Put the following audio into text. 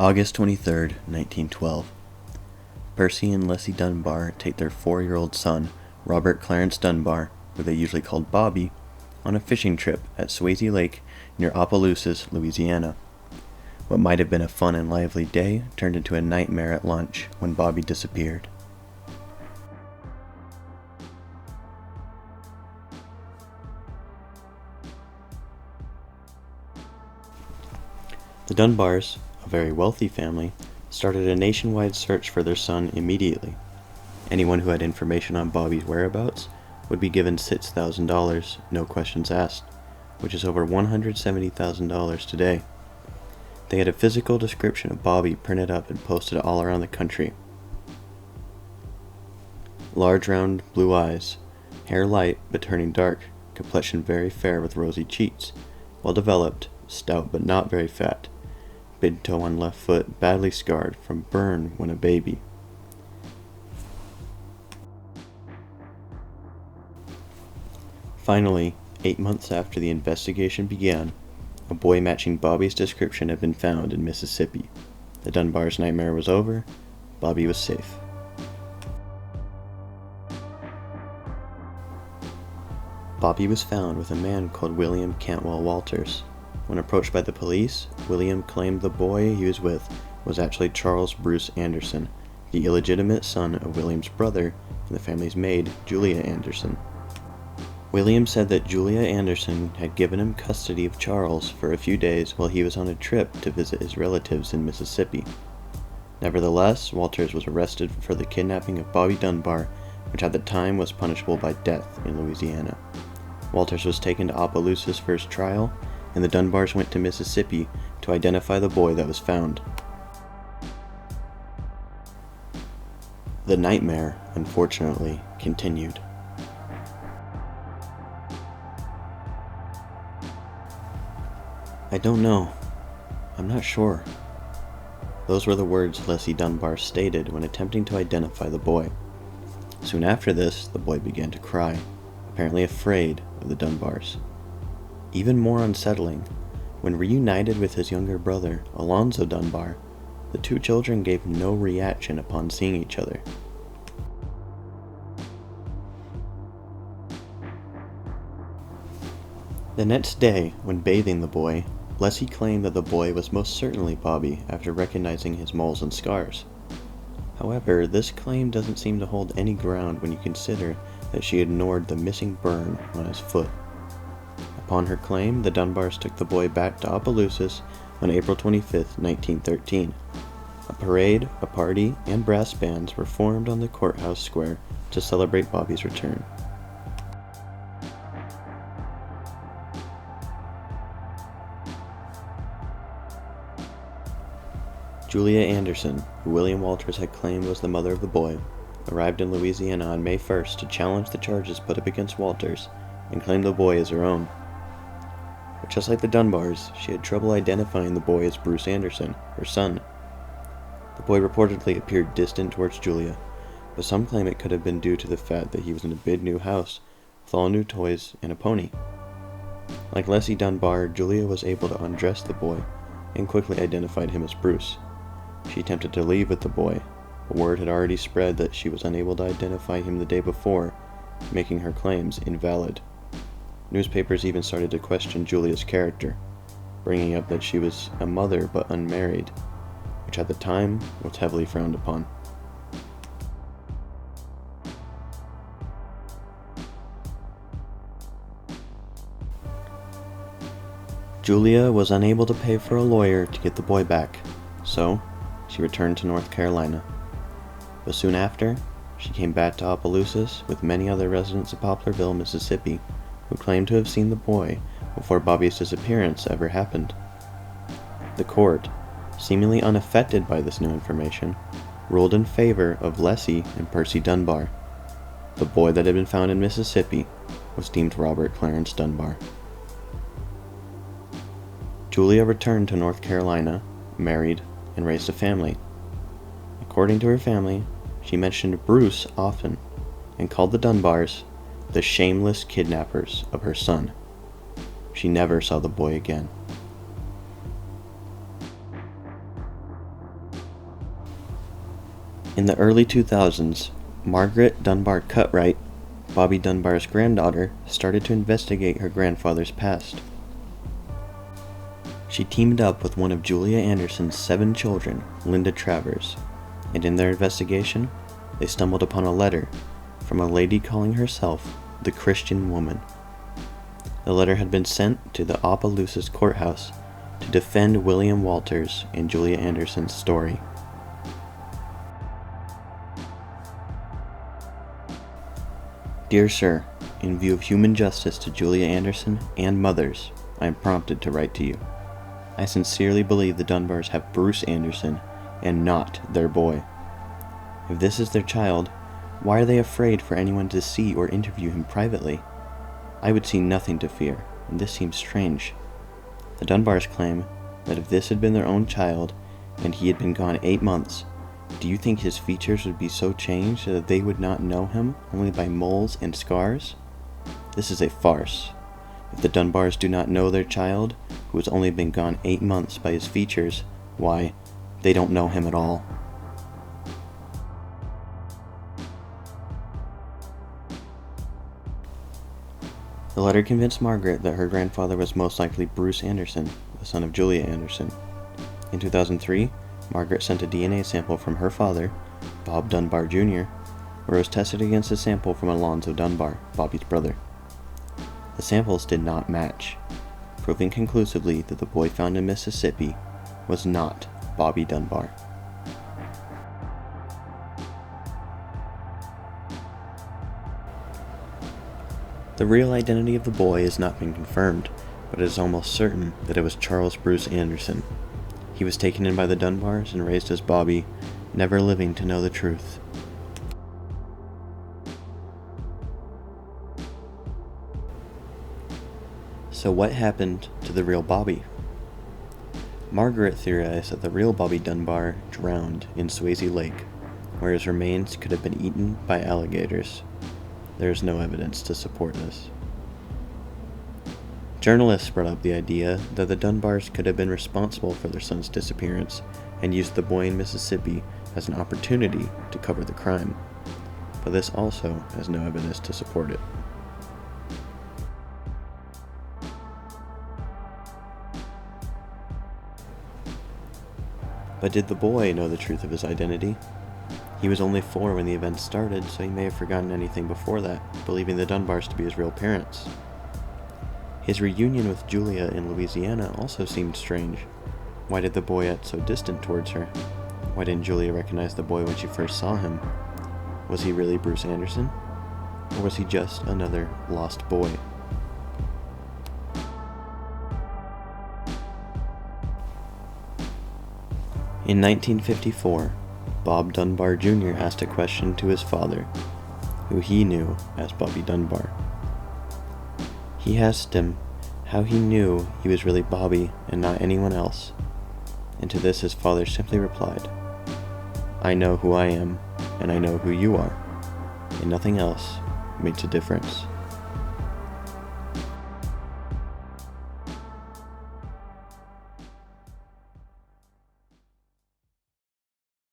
August 23rd, 1912. Percy and Leslie Dunbar take their 4-year-old son, Robert Clarence Dunbar, who they usually called Bobby, on a fishing trip at Swayze Lake near Opelousas, Louisiana. What might have been a fun and lively day turned into a nightmare at lunch when Bobby disappeared. The Dunbars, a very wealthy family, started a nationwide search for their son immediately. Anyone who had information on Bobby's whereabouts would be given $6,000, no questions asked, which is over $170,000 today. They had a physical description of Bobby printed up and posted all around the country. Large round blue eyes, hair light but turning dark, complexion very fair with rosy cheeks, well developed, stout but not very fat, big toe on left foot badly scarred from burn when a baby. Finally, 8 months after the investigation began, a boy matching Bobby's description had been found in Mississippi. The Dunbar's nightmare was over. Bobby was safe. Bobby was found with a man called William Cantwell Walters. When approached by the police, William claimed the boy he was with was actually Charles Bruce Anderson, the illegitimate son of William's brother and the family's maid, Julia Anderson. William said that Julia Anderson had given him custody of Charles for a few days while he was on a trip to visit his relatives in Mississippi. Nevertheless, Walters was arrested for the kidnapping of Bobby Dunbar, which at the time was punishable by death in Louisiana. Walters was taken to Opelousas for his trial, and the Dunbars went to Mississippi to identify the boy that was found. The nightmare, unfortunately, continued. "I don't know. I'm not sure." Those were the words Leslie Dunbar stated when attempting to identify the boy. Soon after this, the boy began to cry, apparently afraid of the Dunbars. Even more unsettling, when reunited with his younger brother, Alonzo Dunbar, the two children gave no reaction upon seeing each other. The next day, when bathing the boy, Leslie claimed that the boy was most certainly Bobby after recognizing his moles and scars. However, this claim doesn't seem to hold any ground when you consider that she ignored the missing burn on his foot. Upon her claim, the Dunbars took the boy back to Opelousas on April 25, 1913. A parade, a party, and brass bands were formed on the courthouse square to celebrate Bobby's return. Julia Anderson, who William Walters had claimed was the mother of the boy, arrived in Louisiana on May 1st to challenge the charges put up against Walters and claim the boy as her own. But just like the Dunbars, she had trouble identifying the boy as Bruce Anderson, her son. The boy reportedly appeared distant towards Julia, but some claim it could have been due to the fact that he was in a big new house with all new toys and a pony. Like Leslie Dunbar, Julia was able to undress the boy and quickly identified him as Bruce. She attempted to leave with the boy, but word had already spread that she was unable to identify him the day before, making her claims invalid. Newspapers even started to question Julia's character, bringing up that she was a mother but unmarried, which at the time was heavily frowned upon. Julia was unable to pay for a lawyer to get the boy back, so she returned to North Carolina. But soon after, she came back to Opelousas with many other residents of Poplarville, Mississippi, who claimed to have seen the boy before Bobby's disappearance ever happened. The court, seemingly unaffected by this new information, ruled in favor of Leslie and Percy Dunbar. The boy that had been found in Mississippi was deemed Robert Clarence Dunbar. Julia returned to North Carolina, married, and raised a family. According to her family, she mentioned Bruce often and called the Dunbars the shameless kidnappers of her son. She never saw the boy again. In the early 2000s, Margaret Dunbar Cutright, Bobby Dunbar's granddaughter, started to investigate her grandfather's past. She teamed up with one of Julia Anderson's 7 children, Linda Travers, and in their investigation, they stumbled upon a letter from a lady calling herself the Christian Woman. The letter had been sent to the Opelousas courthouse to defend William Walters and Julia Anderson's story. Dear Sir, in view of human justice to Julia Anderson and mothers, I am prompted to write to you. I sincerely believe the Dunbars have Bruce Anderson and not their boy. If this is their child, why are they afraid for anyone to see or interview him privately? I would see nothing to fear, and this seems strange. The Dunbars claim that if this had been their own child and he had been gone 8 months, do you think his features would be so changed that they would not know him only by moles and scars? This is a farce. If the Dunbars do not know their child, who has only been gone 8 months, by his features, why, they don't know him at all. The letter convinced Margaret that her grandfather was most likely Bruce Anderson, the son of Julia Anderson. In 2003, Margaret sent a DNA sample from her father, Bob Dunbar Jr., where it was tested against a sample from Alonzo Dunbar, Bobby's brother. The samples did not match, proving conclusively that the boy found in Mississippi was not Bobby Dunbar. The real identity of the boy has not been confirmed, but it is almost certain that it was Charles Bruce Anderson. He was taken in by the Dunbars and raised as Bobby, never living to know the truth. So what happened to the real Bobby? Margaret theorized that the real Bobby Dunbar drowned in Swayze Lake, where his remains could have been eaten by alligators. There is no evidence to support this. Journalists brought up the idea that the Dunbars could have been responsible for their son's disappearance and used the boy in Mississippi as an opportunity to cover the crime, but this also has no evidence to support it. But did the boy know the truth of his identity? He was only 4 when the event started, so he may have forgotten anything before that, believing the Dunbars to be his real parents. His reunion with Julia in Louisiana also seemed strange. Why did the boy act so distant towards her? Why didn't Julia recognize the boy when she first saw him? Was he really Bruce Anderson? Or was he just another lost boy? In 1954, Bob Dunbar Jr. asked a question to his father, who he knew as Bobby Dunbar. He asked him how he knew he was really Bobby and not anyone else, and to this his father simply replied, "I know who I am, and I know who you are, and nothing else makes a difference."